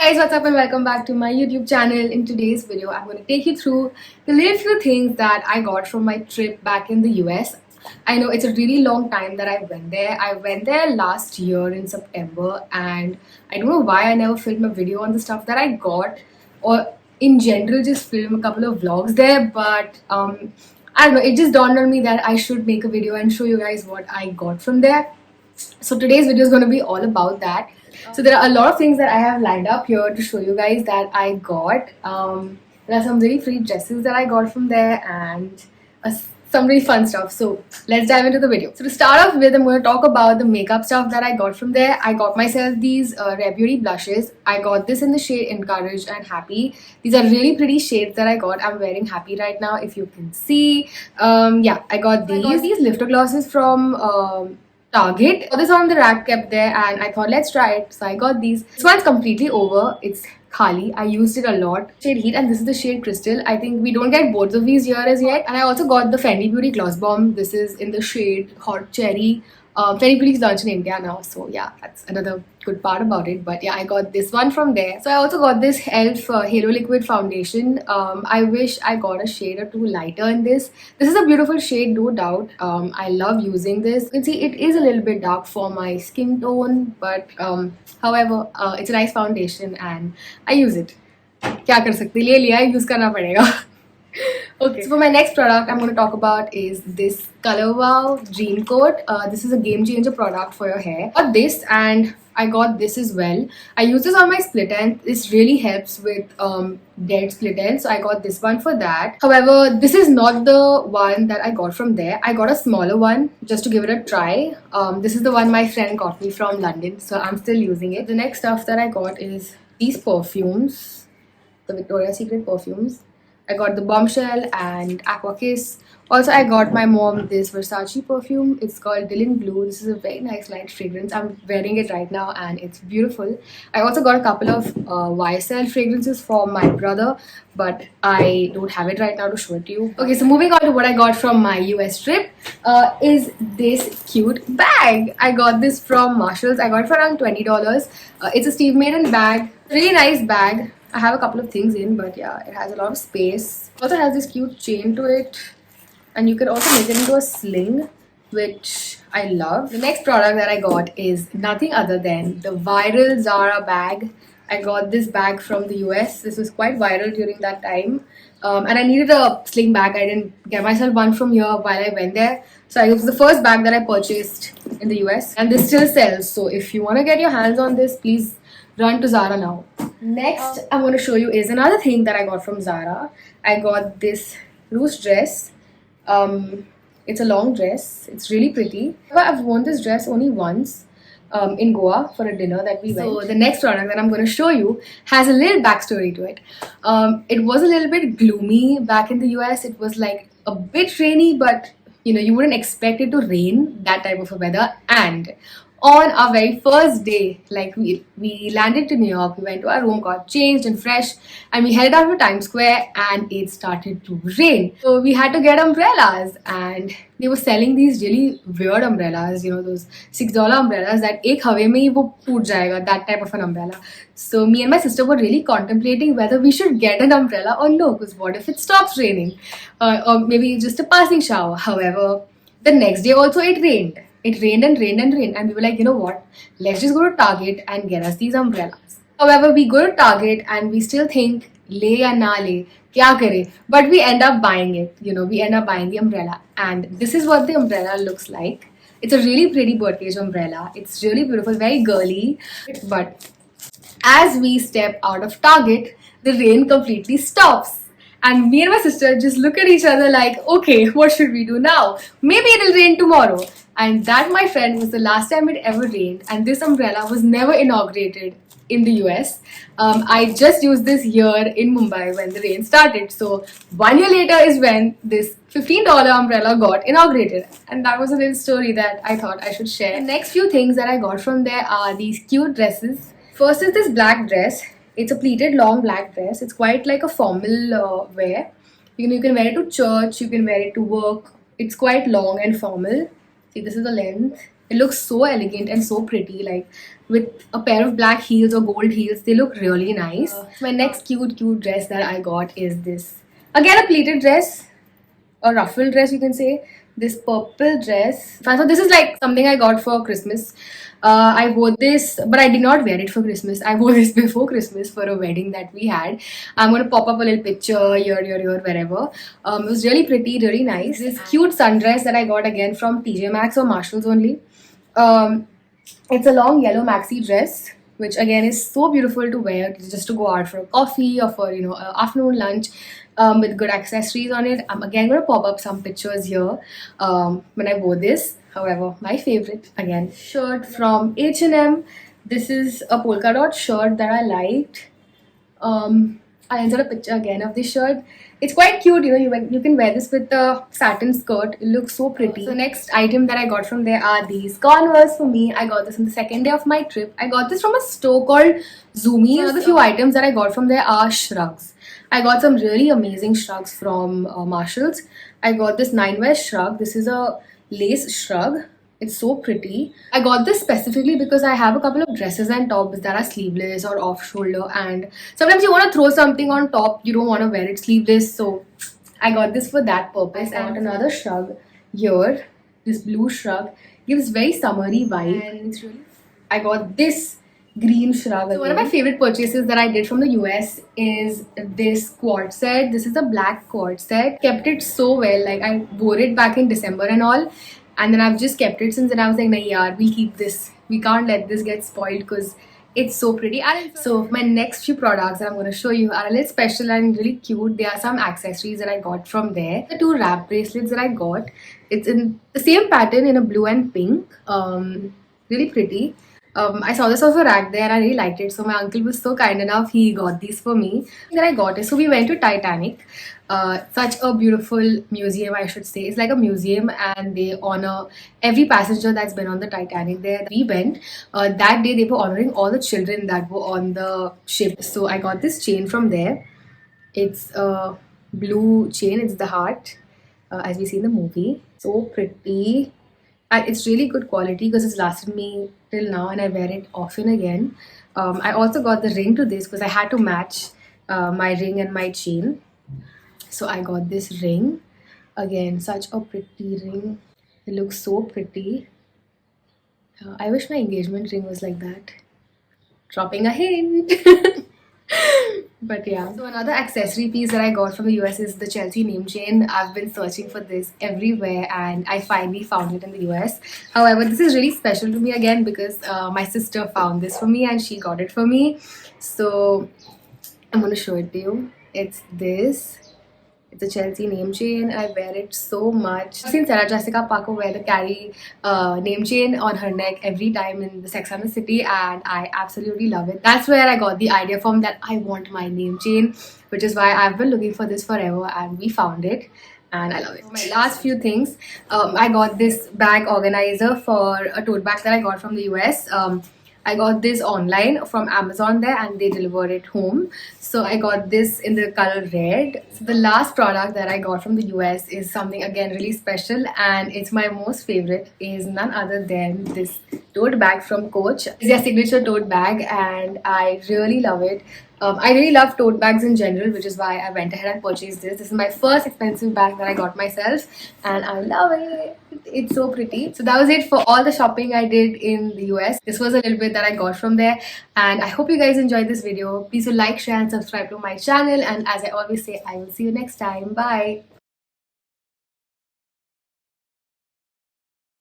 Hey guys, what's up and welcome back to my YouTube channel. In today's video, I'm going to take you through the little few things that I got from my trip back in the US. I know it's a really long time that I went there. I went there last year in September and I don't know why I never filmed a video on the stuff that I got, or in general just film a couple of vlogs there, but I don't know, it just dawned on me that I should make a video and show you guys what I got from there. So today's video is going to be all about that. So there are a lot of things that I have lined up here to show you guys that I got. There are some really free dresses that I got from there and some really fun stuff. So let's dive into the video. So to start off with, I'm going to talk about the makeup stuff that I got from there. I got myself these Rare Beauty blushes. I got this in the shade Encouraged and Happy. These are really pretty shades that I got. I'm wearing Happy right now, if you can see. Yeah, I got these lifter glosses from Target. I saw this on the rack kept there and I thought let's try it. So I got these. This one's completely over. It's Khali. I used it a lot. Shade Heat, and this is the shade Crystal. I think we don't get both of these here as yet. And I also got the Fenty Beauty Gloss Bomb. This is in the shade Hot Cherry. Fenty Beauty is launched in India now, so yeah, that's another good part about it. But yeah, I got this one from there. So I also got this e.l.f. Halo Liquid Foundation. I wish I got a shade or two lighter in this. This is a beautiful shade, no doubt. I love using this. You can see it is a little bit dark for my skin tone, but however, it's a nice foundation and I use it. क्या कर सकते, ले लिया, use करना पड़ेगा. Okay, so for my next product I'm going to talk about is this Color Wow Dream Coat. This is a game changer product for your hair. I got this and I got this as well. I use this on my split end. This really helps with dead split ends. So I got this one for that. However, this is not the one that I got from there. I got a smaller one just to give it a try. This is the one my friend got me from London. So I'm still using it. The next stuff that I got is these perfumes. The Victoria's Secret perfumes. I got the Bombshell and Aqua Kiss. Also, I got my mom this Versace perfume. It's called Dylan Blue. This is a very nice light fragrance. I'm wearing it right now and it's beautiful. I also got a couple of YSL fragrances for my brother, but I don't have it right now to show it to you. Okay, so moving on to what I got from my US trip is this cute bag. I got this from Marshalls. I got it for around $20. It's a Steve Madden bag. Really nice bag. I have a couple of things in, but yeah, it has a lot of space. Also has this cute chain to it, and you can also make it into a sling, which I love. The next product that I got is nothing other than the viral Zara bag. I got this bag from the US. This was quite viral during that time, and I needed a sling bag. I didn't get myself one from here while I went there, so it was the first bag that I purchased in the US, and this still sells. So if you want to get your hands on this, please run to Zara now. Next, I'm going to show you is another thing that I got from Zara. I got this loose dress. It's a long dress. It's really pretty. I've worn this dress only once in Goa for a dinner that we went. So the next product that I'm going to show you has a little backstory to it. It was a little bit gloomy back in the US. It was like a bit rainy, but you know, you wouldn't expect it to rain, that type of a weather. And on our very first day, like we landed to New York, we went to our room, got changed and fresh, and we headed out to Times Square and it started to rain. So we had to get umbrellas, and they were selling these really weird umbrellas, you know, those $6 umbrellas that ek hawe mein hi wo toot jayega, that type of an umbrella. So me and my sister were really contemplating whether we should get an umbrella or no, because what if it stops raining? Or maybe just a passing shower. However, the next day also it rained. It rained and rained and rained, and we were like, you know what, let's just go to Target and get us these umbrellas. However, we go to Target and we still think, le ya na le, kya kare? But we end up buying it, you know, we end up buying the umbrella. And this is what the umbrella looks like. It's a really pretty birdcage umbrella. It's really beautiful, very girly. But as we step out of Target, the rain completely stops. And me and my sister just look at each other like, okay, what should we do now? Maybe it'll rain tomorrow. And that, my friend, was the last time it ever rained. And this umbrella was never inaugurated in the US. I just used this here in Mumbai when the rain started. So 1 year later is when this $15 umbrella got inaugurated. And that was a little story that I thought I should share. The next few things that I got from there are these cute dresses. First is this black dress. It's a pleated long black dress. It's quite like a formal wear. You can wear it to church, you can wear it to work. It's quite long and formal. See, this is the length. It looks so elegant and so pretty. Like, with a pair of black heels or gold heels. They look really nice. My next cute dress that I got is this. Again, a pleated dress, a ruffled dress, you can say. This purple dress. So this is like something I got for Christmas. I wore this, but I did not wear it for Christmas. I wore this before Christmas for a wedding that we had. I'm gonna pop up a little picture here, wherever. It was really pretty, really nice. This cute sundress that I got again from TJ Maxx or Marshalls only. It's a long yellow maxi dress, which again is so beautiful to wear just to go out for a coffee or for afternoon lunch, with good accessories on it. I'm again going to pop up some pictures here when I wore this. However, my favorite again, shirt from H&M. This is a polka dot shirt that I liked. I'll insert a picture again of this shirt. It's quite cute, you can wear this with a satin skirt. It looks so pretty. So next item that I got from there are these Converse for me. I got this on the second day of my trip. I got this from a store called Zoomies. So another few items that I got from there are shrugs. I got some really amazing shrugs from Marshalls. I got this 9 West shrug. This is a lace shrug. It's so pretty. I got this specifically because I have a couple of dresses and tops that are sleeveless or off shoulder, and sometimes you want to throw something on top, you don't want to wear it sleeveless, so I got this for that purpose. I got another shrug here. This blue shrug gives very summery vibe, and it's really... I got this green shrug. So one of my favorite purchases that I did from the US is this quad set. This is a black quad set. Kept it so well. Like, I wore it back in December and all, and then I've just kept it since then. I was like, nahi yaar, we'll keep this. We can't let this get spoiled because it's so pretty. So my next few products that I'm going to show you are a little special and really cute. There are some accessories that I got from there. The 2 wrap bracelets that I got. It's in the same pattern in a blue and pink. Really pretty. I saw this off a rack there and I really liked it. So my uncle was so kind enough, he got these for me. Then I got it. So we went to Titanic. Such a beautiful museum, I should say. It's like a museum and they honor every passenger that's been on the Titanic there. We went. That day they were honoring all the children that were on the ship. So I got this chain from there. It's a blue chain. It's the heart, as we see in the movie. So pretty. And it's really good quality because it's lasted me till now and I wear it often again. I also got the ring to this because I had to match my ring and my chain. So I got this ring. Again, such a pretty ring. It looks so pretty. I wish my engagement ring was like that. Dropping a hint. But yeah, so another accessory piece that I got from the US is the Chelsea name chain. I've been searching for this everywhere and I finally found it in the US. However, this is really special to me again because my sister found this for me and she got it for me. So I'm going to show it to you. It's this. It's a Chelsea name chain. I wear it so much. I've seen Sarah Jessica Parker wear the Carrie name chain on her neck every time in the Sex and the City and I absolutely love it. That's where I got the idea from, that I want my name chain, which is why I've been looking for this forever and we found it and I love it. So my last few things, I got this bag organizer for a tote bag that I got from the US. I got this online from Amazon there and they delivered it home. So I got this in the color red. So the last product that I got from the US is something again really special and it's my most favorite, is none other than this tote bag from Coach. It's their signature tote bag and I really love it. I really love tote bags in general, which is why I went ahead and purchased this. This is my first expensive bag that I got myself and I love it. It's so pretty. So that was it for all the shopping I did in the US. This was a little bit that I got from there and I hope you guys enjoyed this video. Please do like, share and subscribe to my channel, and as I always say, I will see you next time. Bye.